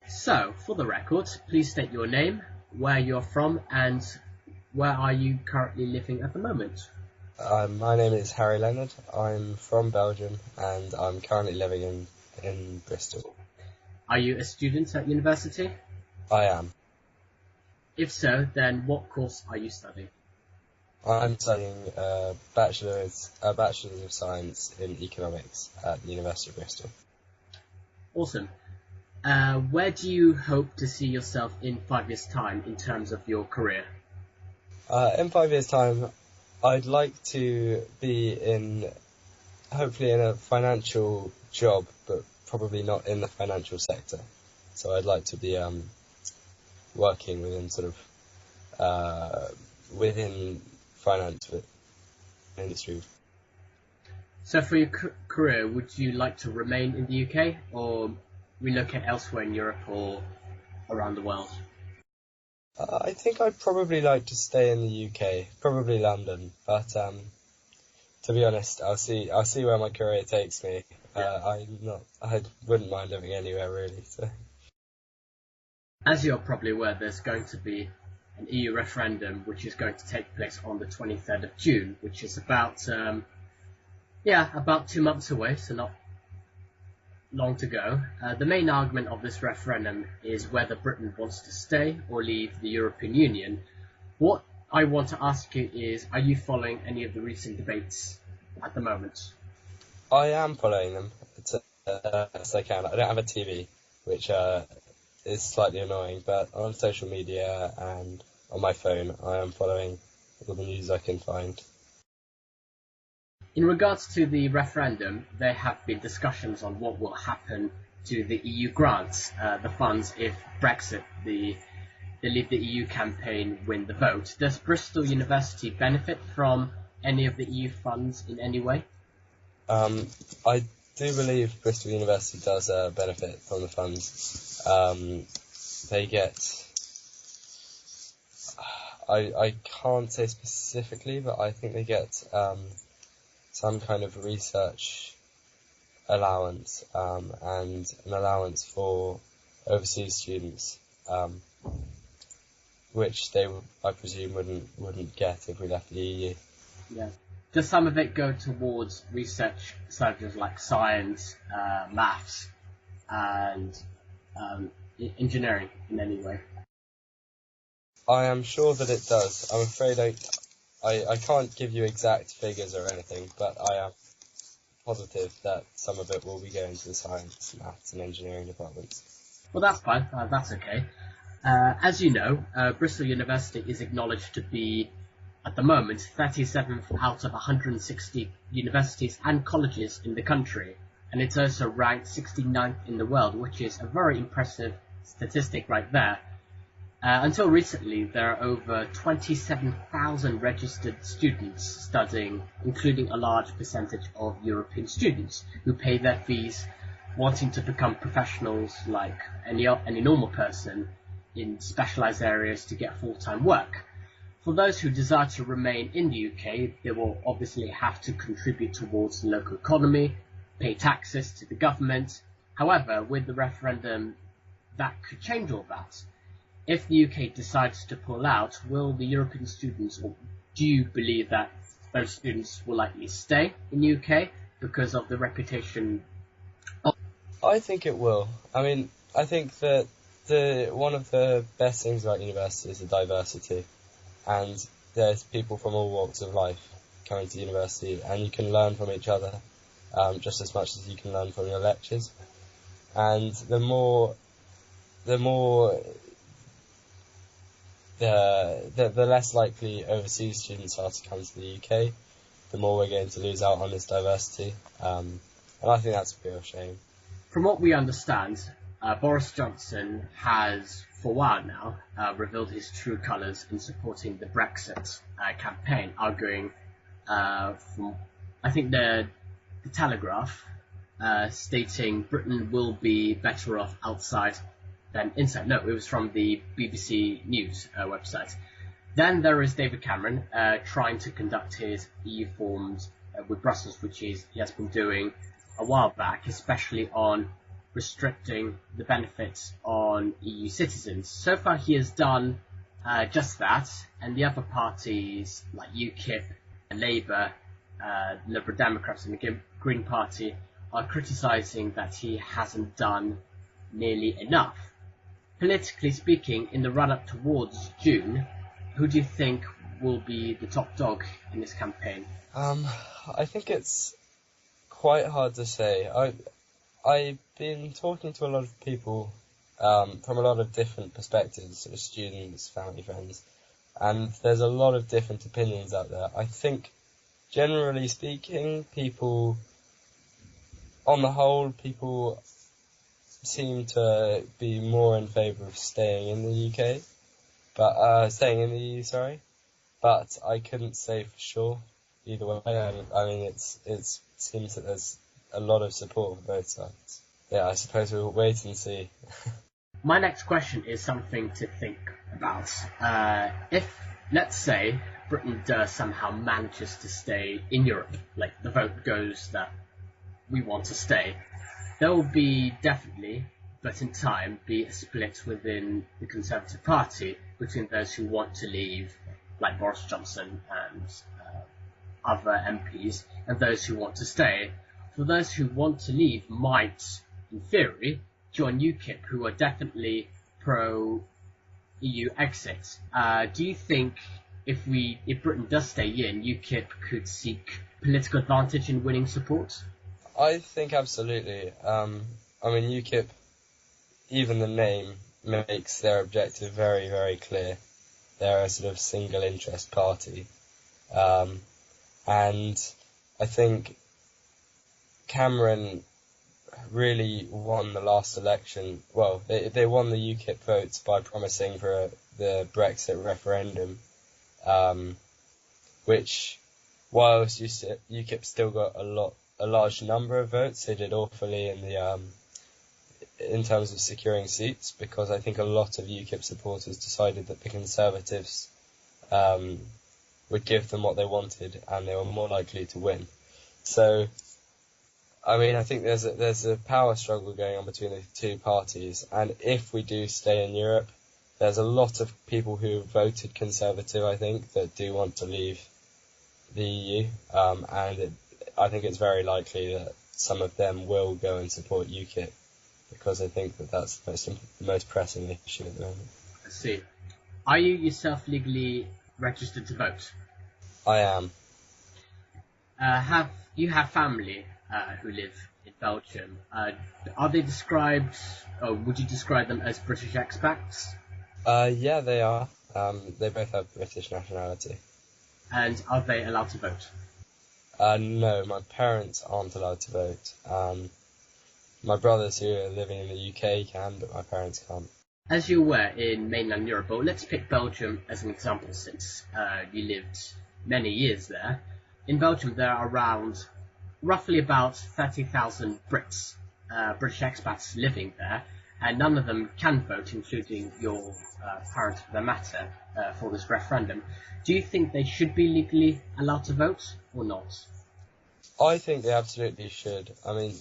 So, for the record, please state your name, where you're from, and where are you currently living at the moment? My name is Harry Leonard. I'm from Belgium and I'm currently living in Bristol. Are you a student at university? I am. If so, then what course are you studying? I'm studying a Bachelor's of Science in Economics at the University of Bristol. Awesome. Where do you hope to see yourself in 5 years' time in terms of your career? In 5 years' time, I'd like to be hopefully in a financial job, but probably not in the financial sector. So I'd like to be working within within finance industry. So for your career, would you like to remain in the UK or relocate elsewhere in Europe or around the world? I think I'd probably like to stay in the UK, probably London, but to be honest, I'll see where my career takes me. I wouldn't mind living anywhere really. So. As you're probably aware, there's going to be an EU referendum which is going to take place on the 23rd of June, which is about 2 months away, so not long to go. The main argument of this referendum is whether Britain wants to stay or leave the European Union. What I want to ask you is, are you following any of the recent debates at the moment? I am following them as I can. I don't have a TV, which is slightly annoying, but on social media and on my phone, I am following all the news I can find. In regards to the referendum, there have been discussions on what will happen to the EU grants, the funds if Brexit, the Leave the EU campaign, win the vote. Does Bristol University benefit from any of the EU funds in any way? I do believe Bristol University does benefit from the funds. They get, I can't say specifically, but I think they get some kind of research allowance and an allowance for overseas students, which they, I presume, wouldn't get if we left the EU. Yeah. Does some of it go towards research subjects like science, maths, and engineering in any way? I am sure that it does. I'm afraid I can't give you exact figures or anything, but I am positive that some of it will be going to the science, maths and engineering departments. Well, that's fine. That's okay. As you know, Bristol University is acknowledged to be, at the moment, 37th out of 160 universities and colleges in the country, and it's also ranked 69th in the world, which is a very impressive statistic right there. Until recently, there are over 27,000 registered students studying, including a large percentage of European students who pay their fees wanting to become professionals like any normal person in specialised areas to get full-time work. For those who desire to remain in the UK, they will obviously have to contribute towards the local economy, pay taxes to the government. However, with the referendum, that could change all that. If the UK decides to pull out, will the European students, or do you believe that those students will likely stay in the UK because of the reputation? I think it will. I mean, I think that one of the best things about university is the diversity, and there's people from all walks of life coming to university, and you can learn from each other just as much as you can learn from your lectures. And the less likely overseas students are to come to the UK, the more we're going to lose out on this diversity, and I think that's a real shame. From what we understand, Boris Johnson has, for a while now, revealed his true colours in supporting the Brexit campaign, arguing from, I think, the Telegraph, stating Britain will be better off outside than inside. No, it was from the BBC News website. Then there is David Cameron trying to conduct his EU forms with Brussels, which he has been doing a while back, especially on restricting the benefits on EU citizens. So far he has done just that, and the other parties like UKIP, Labour, Liberal Democrats and the Green Party are criticising that he hasn't done nearly enough. Politically speaking, in the run-up towards June, who do you think will be the top dog in this campaign? I think it's quite hard to say. I've been talking to a lot of people from a lot of different perspectives, sort of students, family, friends, and there's a lot of different opinions out there. I think, generally speaking, on the whole, people seem to be more in favour of staying in the UK, staying in the EU, sorry. But I couldn't say for sure either way. I mean, it seems that there's a lot of support for both sides. Yeah, I suppose we'll wait and see. My next question is something to think about. If, let's say, Britain does somehow manages to stay in Europe, like the vote goes that we want to stay, there will be definitely, but in time, be a split within the Conservative Party between those who want to leave, like Boris Johnson and other MPs, and those who want to stay. For those who want to leave might, in theory, join UKIP, who are definitely pro-EU exit. Do you think if Britain does stay in, UKIP could seek political advantage in winning support? I think absolutely. I mean, UKIP, even the name, makes their objective very, very clear. They're a sort of single interest party. And I think Cameron really won the last election. Well, they won the UKIP votes by promising for the Brexit referendum, which, whilst UKIP still got a large number of votes, they did awfully in terms of securing seats, because I think a lot of UKIP supporters decided that the Conservatives would give them what they wanted, and they were more likely to win. So, I mean, I think there's a power struggle going on between the two parties, and if we do stay in Europe, there's a lot of people who voted Conservative, I think, that do want to leave the EU, and I think it's very likely that some of them will go and support UKIP, because I think that that's the most pressing issue at the moment. I see. Are you yourself legally registered to vote? I am. You have family who live in Belgium. Are they described, or would you describe them as British expats? Yeah, they are. They both have British nationality. And are they allowed to vote? No, my parents aren't allowed to vote. My brothers who are living in the UK can, but my parents can't. As you're aware, in mainland Europe, but let's pick Belgium as an example, since you lived many years there. In Belgium, there are roughly about 30,000 Brits, British expats living there, and none of them can vote, including your parents for the matter, for this referendum. Do you think they should be legally allowed to vote, or not? I think they absolutely should. I mean,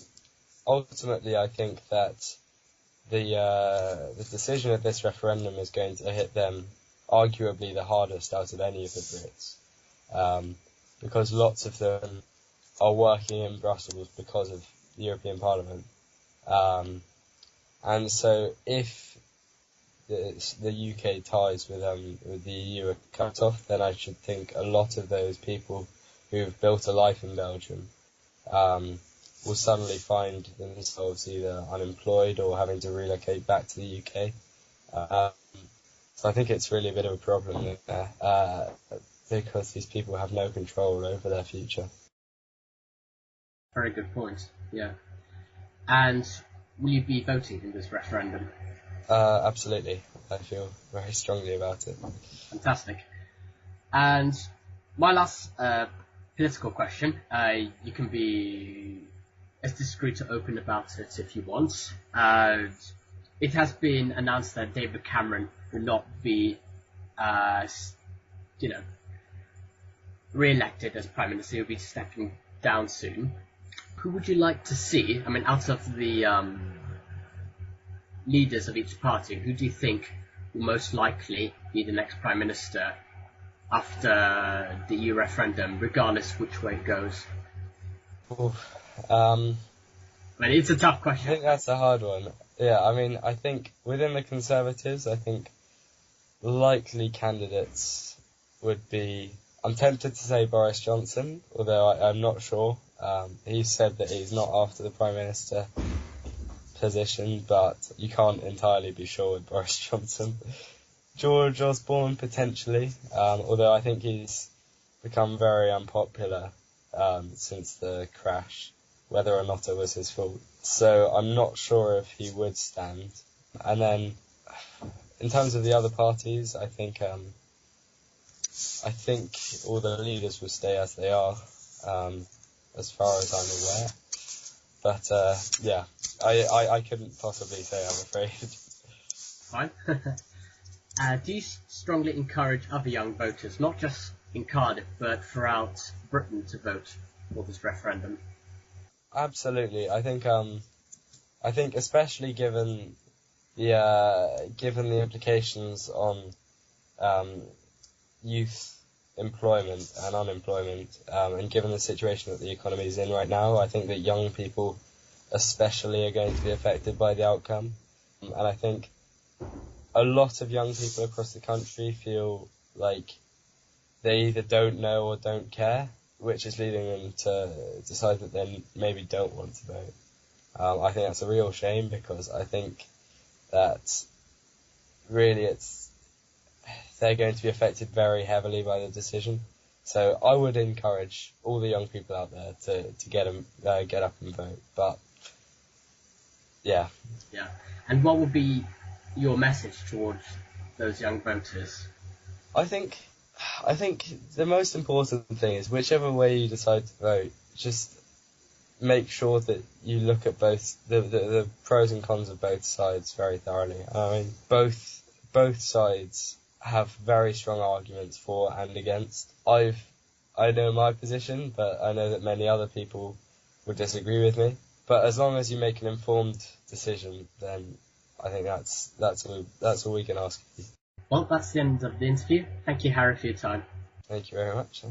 ultimately, I think that the decision of this referendum is going to hit them arguably the hardest out of any of the Brits, because lots of them are working in Brussels because of the European Parliament. And so if the UK ties with the EU are cut off, then I should think a lot of those people who've built a life in Belgium will suddenly find themselves either unemployed or having to relocate back to the UK. So I think it's really a bit of a problem there, because these people have no control over their future. Very good point, yeah. And will you be voting in this referendum? Absolutely. I feel very strongly about it. Fantastic. And my last political question, you can be as discreet or open about it if you want. It has been announced that David Cameron will not be, re-elected as Prime Minister. He'll be stepping down soon. Who would you like to see? I mean, out of the leaders of each party, who do you think will most likely be the next Prime Minister after the EU referendum, regardless which way it goes? I mean, it's a tough question. I think that's a hard one. Yeah, I mean, I think within the Conservatives, I think likely candidates would be... I'm tempted to say Boris Johnson, although I'm not sure. He said that he's not after the Prime Minister position, but you can't entirely be sure with Boris Johnson. George Osborne, potentially, although I think he's become very unpopular since the crash, whether or not it was his fault. So I'm not sure if he would stand. And then, in terms of the other parties, I think all the leaders will stay as they are, as far as I'm aware. But yeah, I couldn't possibly say, I'm afraid. Fine. Do you strongly encourage other young voters, not just in Cardiff, but throughout Britain, to vote for this referendum? Absolutely. I think especially given the implications on youth employment and unemployment, and given the situation that the economy is in right now, I think that young people especially are going to be affected by the outcome. And I think a lot of young people across the country feel like they either don't know or don't care, which is leading them to decide that they maybe don't want to vote. I think that's a real shame, because I think that really they're going to be affected very heavily by the decision. So I would encourage all the young people out there to get up and vote. But yeah. Yeah. And what would be your message towards those young voters? I think the most important thing is, whichever way you decide to vote, just make sure that you look at both the pros and cons of both sides very thoroughly. I mean, both sides have very strong arguments for and against. I know my position, but I know that many other people would disagree with me. But as long as you make an informed decision, then I think that's all we can ask of you. Well, that's the end of the interview. Thank you, Harry, for your time. Thank you very much.